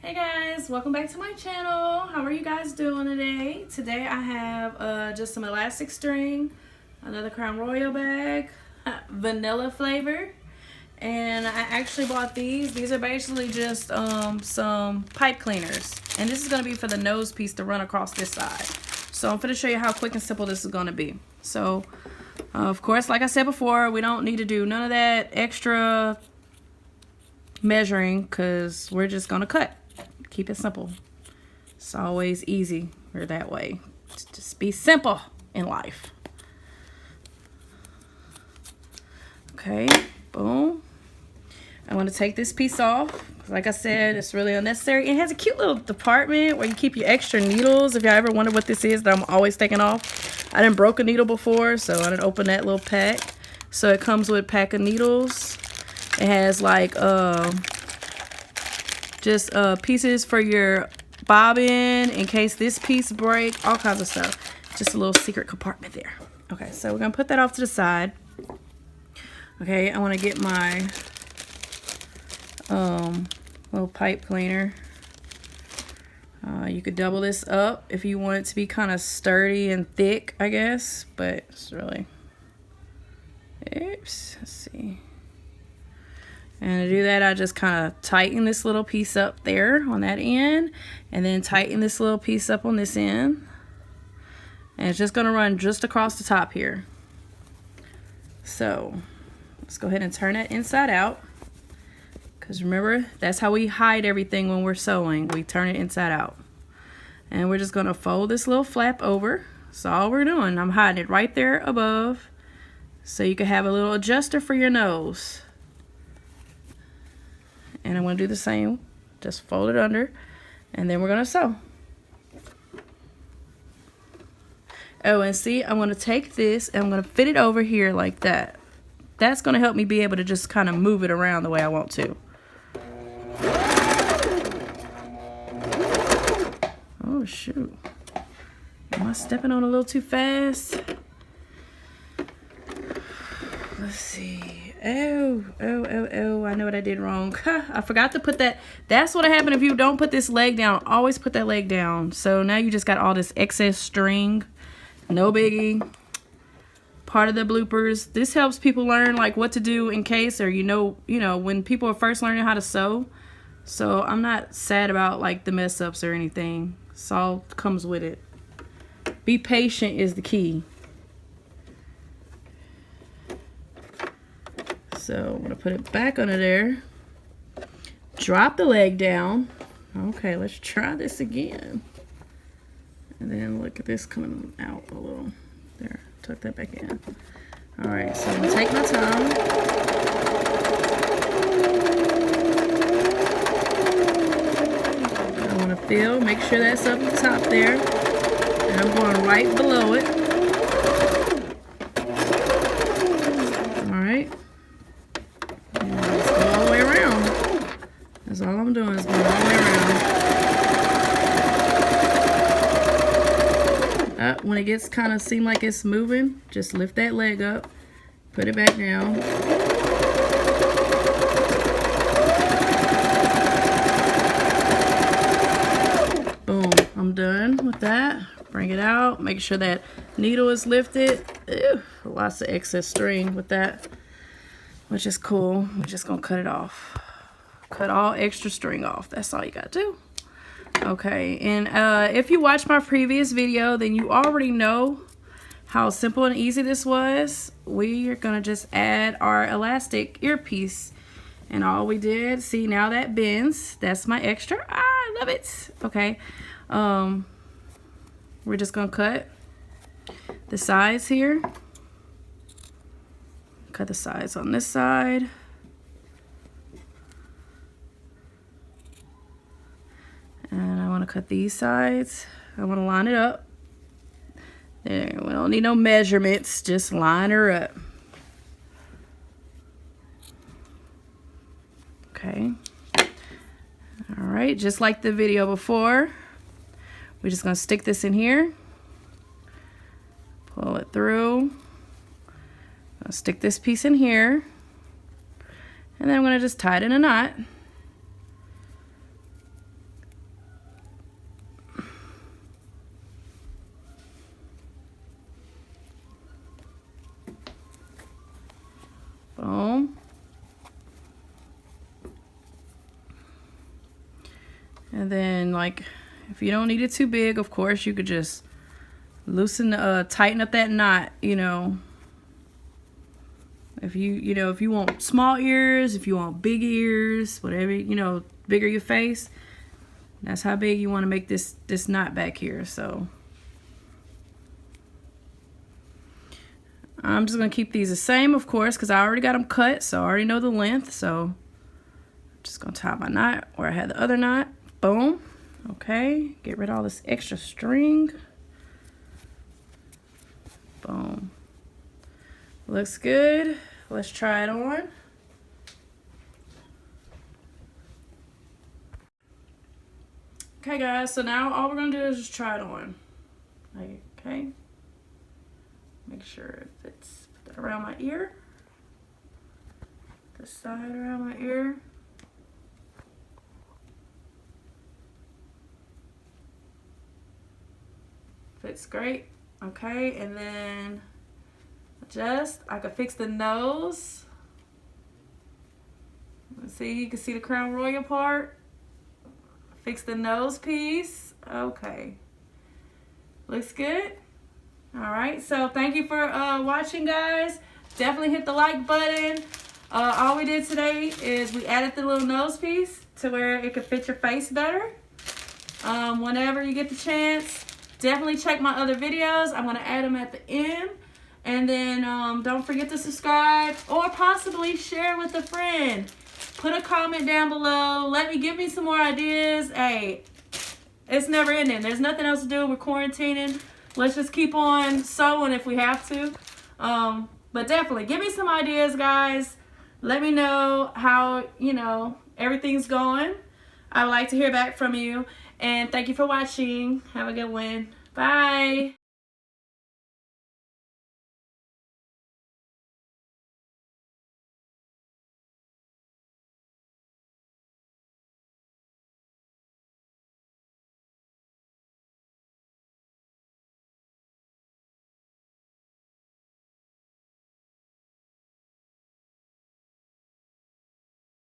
Hey guys, welcome back to my channel. How are you guys doing today? Today I have just some elastic string, another Crown Royal bag, vanilla flavor, and I actually bought these. These are basically just some pipe cleaners, and this is going to be for the nose piece to run across this side. So I'm going to show you how quick and simple this is going to be. So of course, like I said before, we don't need to do none of that extra measuring because we're just going to cut. Keep it simple. It's always easy or that way. Just be simple in life. Okay, boom. I want to take this piece off. Like I said, it's really unnecessary. It has a cute little department where you keep your extra needles. If y'all ever wonder what this is that I'm always taking off. I didn't broke a needle before, so I didn't open that little pack. So it comes with a pack of needles. It has like just pieces for your bobbin in case this piece break, all kinds of stuff. Just a little secret compartment there. Okay, so we're gonna put that off to the side. Okay, I want to get my little pipe cleaner. You could double this up if you want it to be kind of sturdy and thick, I guess, but it's really, oops, let's see. And to do that, I just kind of tighten this little piece up there on that end, and then tighten this little piece up on this end. And it's just going to run just across the top here. So let's go ahead and turn that inside out. Because remember, that's how we hide everything when we're sewing. We turn it inside out. And we're just going to fold this little flap over. That's all we're doing. I'm hiding it right there above, so you can have a little adjuster for your nose. And I'm going to do the same. Just fold it under, and then we're going to sew. Oh, and see, I'm going to take this and I'm going to fit it over here like that. That's going to help me be able to just kind of move it around the way I want to. Oh, shoot. Am I stepping on a little too fast? Let's see. Oh, I know what I did wrong. I forgot to put that. That's what happened if you don't put this leg down. Always put that leg down. So now you just got all this excess string. No biggie. Part of the bloopers. This helps people learn like what to do in case, or you know, when people are first learning how to sew. So I'm not sad about like the mess ups or anything. It's all comes with it. Be patient is the key. So I'm gonna put it back under there. Drop the leg down. Okay, let's try this again. And then look at this coming out a little. There, tuck that back in. All right, so I'm gonna take my time. I wanna feel, make sure that's up the top there. And I'm going right below it. All right. That's all I'm doing is going all the way around. When it gets kind of seem like it's moving, just lift that leg up, put it back down. Boom, I'm done with that. Bring it out, make sure that needle is lifted. Ew, lots of excess string with that, which is cool. We're just gonna cut it off. Cut all extra string off. That's all you gotta do. Okay, and if you watched my previous video, then you already know how simple and easy this was. We are gonna just add our elastic earpiece, and all we did, see, now that bends. That's my extra. I love it. Okay, we're just gonna cut the sides here. Cut the sides on this side. And I want to cut these sides. I want to line it up. There, we don't need no measurements. Just line her up. Okay. All right, just like the video before, we're just going to stick this in here. Pull it through. I'll stick this piece in here. And then I'm going to just tie it in a knot. Boom. And then, like, if you don't need it too big, of course, you could just tighten up that knot, you know. If you want small ears, if you want big ears, whatever, you know, bigger your face, that's how big you want to make this knot back here. So I'm just going to keep these the same, of course, because I already got them cut, so I already know the length. So I'm just going to tie my knot where I had the other knot. Boom. Okay, get rid of all this extra string. Boom. Looks good. Let's try it on. Okay, guys, so now all we're going to do is just try it on. Okay. Make sure it fits. Put that around my ear. This side around my ear. Fits great. Okay, and then I could fix the nose. Let's see, you can see the Crown Royal part. Fix the nose piece. Okay. Looks good. Alright, so thank you for watching, guys. Definitely hit the like button. All we did today is we added the little nose piece to where it could fit your face better. Whenever you get the chance, definitely check my other videos. I'm going to add them at the end. And then don't forget to subscribe or possibly share with a friend. Put a comment down below. Give me some more ideas. Hey, it's never ending. There's nothing else to do. We're quarantining. Let's just keep on sewing if we have to. But definitely give me some ideas, guys. Let me know how, everything's going. I would like to hear back from you. And thank you for watching. Have a good one. Bye.